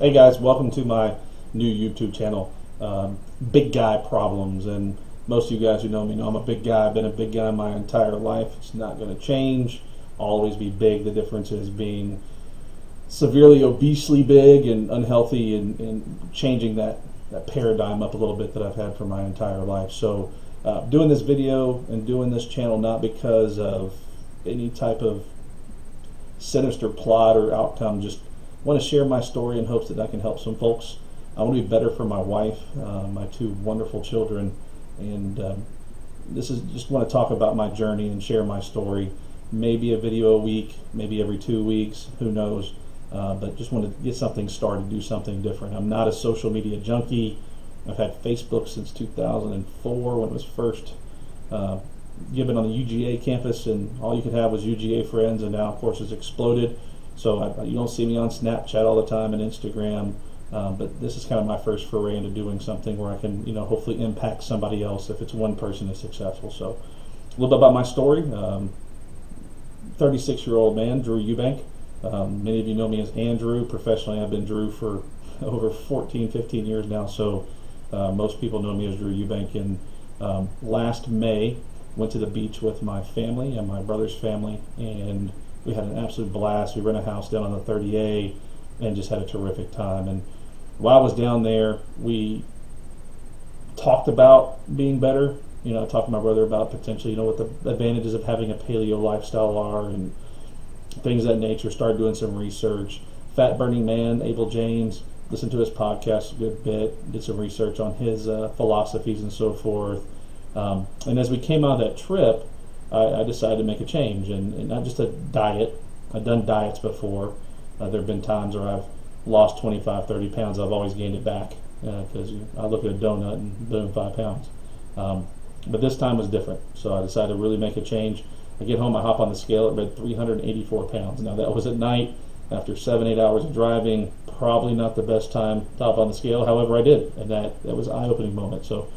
Hey guys, welcome to my new YouTube channel, Big Guy Problems. And most of you guys who know me know I'm a big guy. I've been a big guy my entire life. It's not going to change. I'll always be big. The difference is being severely obesely big and unhealthy and changing that paradigm up a little bit that I've had for my entire life. So doing this video and doing this channel not because of any type of sinister plot or outcome, just want to share my story in hopes that I can help some folks. I want to be better for my wife, my two wonderful children, and this is just want to talk about my journey and share my story. Maybe a video a week, maybe every 2 weeks, who knows, but just want to get something started, do something different. I'm not a social media junkie. I've had Facebook since 2004 when it was first given on the UGA campus, and all you could have was UGA friends, and now of course it's exploded. So you don't see me on Snapchat all the time and Instagram, but this is kind of my first foray into doing something where I can, hopefully impact somebody else if it's one person is successful. So a little bit about my story. 36-year-old man, Drew Eubank. Many of you know me as Andrew. Professionally, I've been Drew for over 14, 15 years now. So most people know me as Drew Eubank. And last May, went to the beach with my family and my brother's family, and we had an absolute blast. We rented a house down on the 30A and just had a terrific time. And while I was down there, we talked about being better. I talked to my brother about potentially, what the advantages of having a paleo lifestyle are and things of that nature. Started doing some research. Fat Burning Man, Abel James, listened to his podcast a good bit, did some research on his philosophies and so forth. And as we came out of that trip, I decided to make a change, and not just a diet. I've done diets before. There have been times where I've lost 25, 30 pounds. I've always gained it back because I look at a donut and boom, 5 pounds. But this time was different, so I decided to really make a change. I get home, I hop on the scale, it read 384 pounds. Now that was at night after 7-8 hours of driving. Probably not the best time to hop on the scale. However, I did, and that was an eye-opening moment. So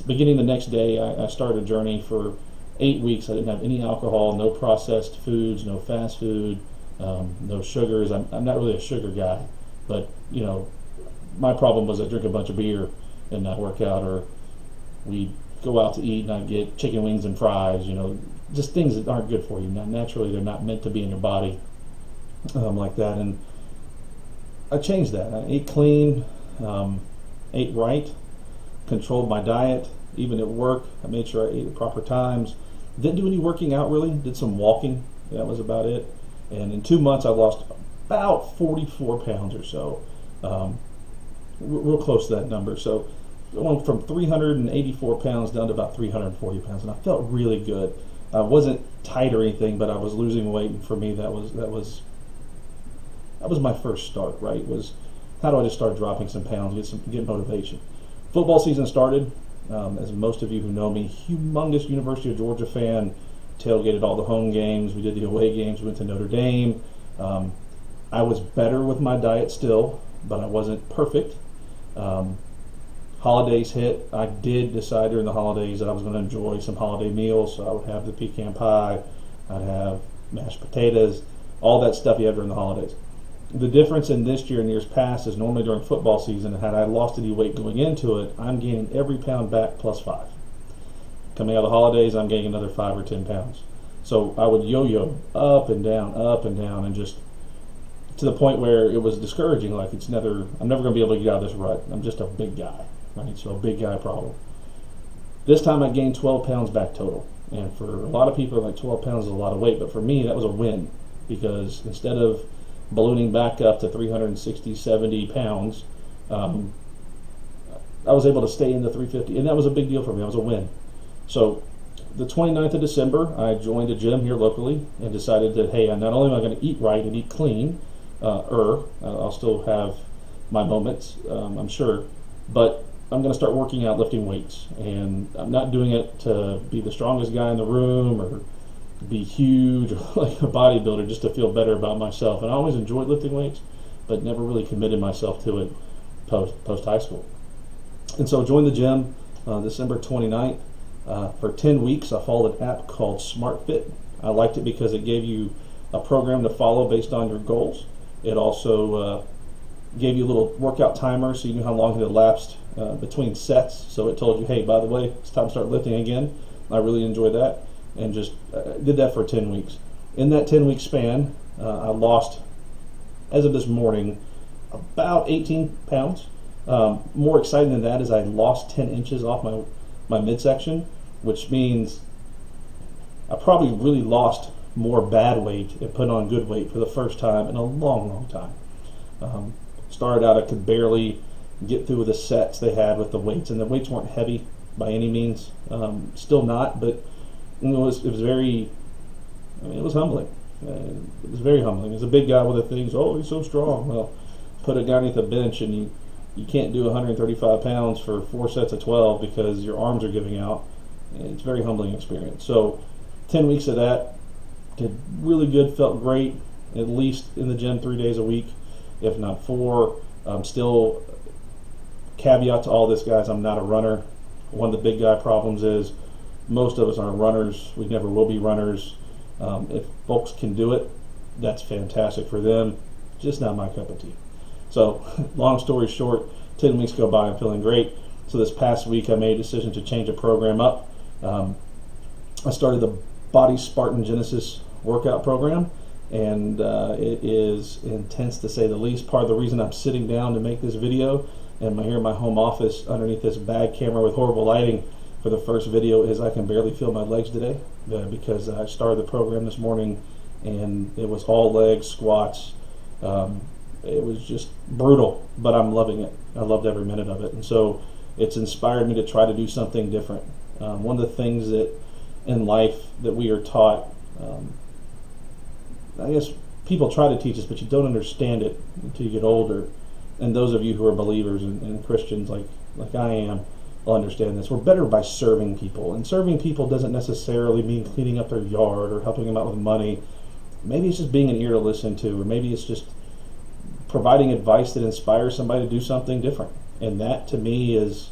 beginning the next day, I started a journey for 8 weeks. I didn't have any alcohol, no processed foods, no fast food, no sugars. I'm not really a sugar guy, but my problem was I drink a bunch of beer and not work out, or we go out to eat and I get chicken wings and fries. Just things that aren't good for you. Now, naturally, they're not meant to be in your body like that. And I changed that. I ate clean, ate right, controlled my diet. Even at work, I made sure I ate at proper times. Didn't do any working out really. Did some walking. That was about it. And in 2 months, I lost about 44 pounds or so. Real close to that number. So I went from 384 pounds down to about 340 pounds, and I felt really good. I wasn't tight or anything, but I was losing weight, and for me, that was my first start. Right? Was how do I just start dropping some pounds, get motivation. Football season started. As most of you who know me, humongous University of Georgia fan, tailgated all the home games, we did the away games, we went to Notre Dame. I was better with my diet still, but I wasn't perfect. Holidays hit. I did decide during the holidays that I was going to enjoy some holiday meals, so I would have the pecan pie, I'd have mashed potatoes, all that stuff you have during the holidays. The difference in this year and years past is normally during football season, had I lost any weight going into it, I'm gaining every pound back plus 5. Coming out of the holidays, I'm gaining another 5 or 10 pounds. So I would yo-yo up and down, and just to the point where it was discouraging. Like I'm never going to be able to get out of this rut. I'm just a big guy, right? So a big guy problem. This time I gained 12 pounds back total. And for a lot of people, like 12 pounds is a lot of weight, but for me, that was a win, because instead of ballooning back up to 360, 70 pounds, I was able to stay in the 350, and that was a big deal for me. That was a win. So the 29th of December, I joined a gym here locally and decided that, hey, not only am I going to eat right and eat clean, I'll still have my moments, I'm sure, but I'm going to start working out, lifting weights. And I'm not doing it to be the strongest guy in the room or be huge or like a bodybuilder, just to feel better about myself. And I always enjoyed lifting weights, but never really committed myself to it post high school. And so I joined the gym December 29th. For 10 weeks, I followed an app called SmartFit. I liked it because it gave you a program to follow based on your goals. It also gave you a little workout timer so you knew how long it had elapsed between sets. So it told you, hey, by the way, it's time to start lifting again. I really enjoyed that, and just did that for 10 weeks. In that 10-week span, I lost, as of this morning, about 18 pounds. More exciting than that is I lost 10 inches off my midsection, which means I probably really lost more bad weight and put on good weight for the first time in a long, long time. Started out, I could barely get through the sets they had with the weights, and the weights weren't heavy by any means. Still not, but it was very, it was humbling. It was very humbling. He's a big guy with the things. Oh, he's so strong. Well, put a guy underneath a bench, and you can't do 135 pounds for 4 sets of 12 because your arms are giving out. It's a very humbling experience. So 10 weeks of that, did really good, felt great, at least in the gym 3 days a week, if not 4. Still, caveat to all this, guys, I'm not a runner. One of the big guy problems is most of us aren't runners. We never will be runners. If folks can do it, that's fantastic for them. Just not my cup of tea. So, long story short, 10 weeks go by, I'm feeling great. So this past week, I made a decision to change the program up. I started the Body Spartan Genesis workout program, and it is intense to say the least. Part of the reason I'm sitting down to make this video and here in my home office underneath this bag camera with horrible lighting for the first video is I can barely feel my legs today because I started the program this morning and it was all legs, squats. It was just brutal, but I'm loving it. I loved every minute of it, and so it's inspired me to try to do something different. One of the things that in life that we are taught, I guess people try to teach us, but you don't understand it until you get older. And those of you who are believers and Christians like I am will understand this. We're better by serving people, and serving people doesn't necessarily mean cleaning up their yard or helping them out with money. Maybe it's just being an ear to listen to, or maybe it's just providing advice that inspires somebody to do something different. And that, to me, is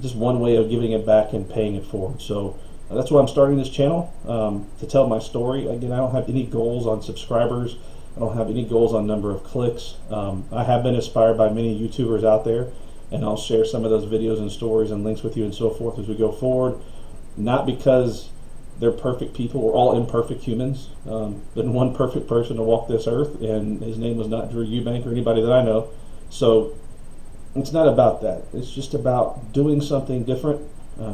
just one way of giving it back and paying it forward. So that's why I'm starting this channel, to tell my story. Again, I don't have any goals on subscribers. I don't have any goals on number of clicks. I have been inspired by many YouTubers out there, and I'll share some of those videos and stories and links with you and so forth as we go forward. Not because they're perfect people. We're all imperfect humans. Been one perfect person to walk this earth, and his name was not Drew Eubank or anybody that I know. So it's not about that. It's just about doing something different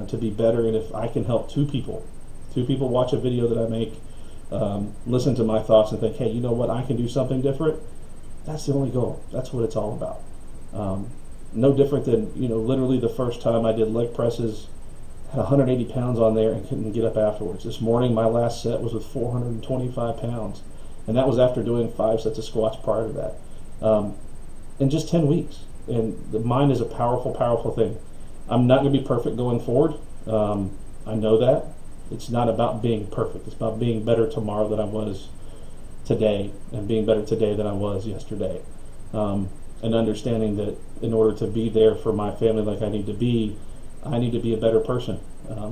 to be better. And if I can help two people watch a video that I make, listen to my thoughts and think, hey, you know what, I can do something different, that's the only goal. That's what it's all about. No different than, literally the first time I did leg presses, had 180 pounds on there and couldn't get up afterwards. This morning, my last set was with 425 pounds, and that was after doing 5 sets of squats prior to that. In just 10 weeks. And the mind is a powerful, powerful thing. I'm not going to be perfect going forward. I know that. It's not about being perfect. It's about being better tomorrow than I was today, and being better today than I was yesterday. And understanding that in order to be there for my family like I need to be a better person.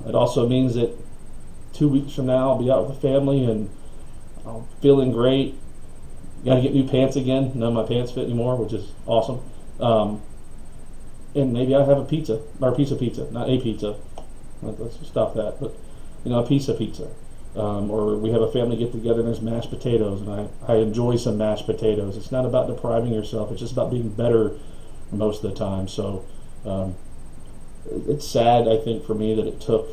It also means that 2 weeks from now I'll be out with the family and I'm feeling great. Got to get new pants again. None of my pants fit anymore, which is awesome. And maybe I have a pizza, or a piece of pizza, not a pizza. Let's stop that. But a piece of pizza. Or we have a family get together and there's mashed potatoes, and I enjoy some mashed potatoes. It's not about depriving yourself. It's just about being better most of the time. So it's sad, I think, for me that it took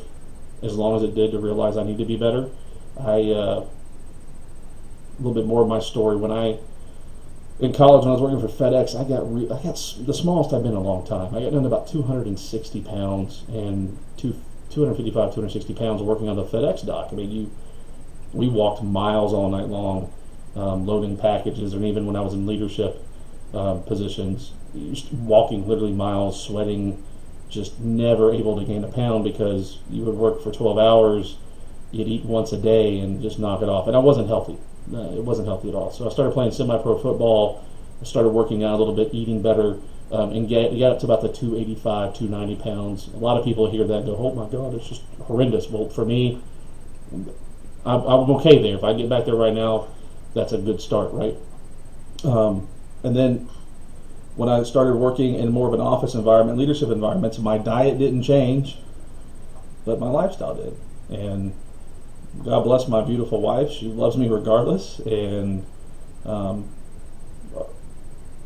as long as it did to realize I need to be better. A little bit more of my story. In college, when I was working for FedEx, I got the smallest I've been in a long time. I got down to about 260 pounds and 255, 260 pounds working on the FedEx dock. I mean, we walked miles all night long, loading packages, and even when I was in leadership positions, walking literally miles, sweating, just never able to gain a pound because you would work for 12 hours, you'd eat once a day and just knock it off. And I wasn't healthy. It wasn't healthy at all. So I started playing semi-pro football, I started working out a little bit, eating better, and got up to about the 285, 290 pounds. A lot of people hear that and go, oh my God, it's just horrendous. Well, for me, I'm okay there. If I get back there right now, that's a good start, right? And then when I started working in more of an office environment, leadership environments, my diet didn't change, but my lifestyle did. And God bless my beautiful wife. She loves me regardless, and um,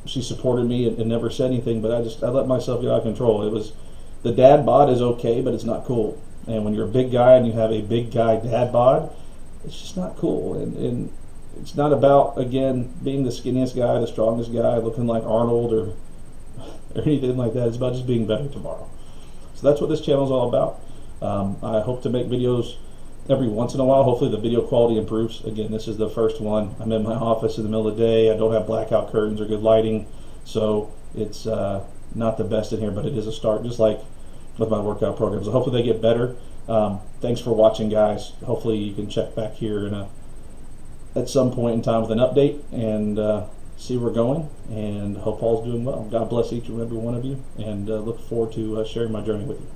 she supported me and never said anything. But I let myself get out of control. It was the dad bod is okay, but it's not cool. And when you're a big guy and you have a big guy dad bod, it's just not cool. And it's not about, again, being the skinniest guy, the strongest guy, looking like Arnold or anything like that. It's about just being better tomorrow. So that's what this channel is all about. I hope to make videos every once in a while. Hopefully the video quality improves. Again, this is the first one. I'm in my office in the middle of the day. I don't have blackout curtains or good lighting, so it's not the best in here, but it is a start, just like with my workout programs. So hopefully they get better. Thanks for watching, guys. Hopefully you can check back here at some point in time with an update and see where we're going, and hope all's doing well. God bless each and every one of you, and look forward to sharing my journey with you.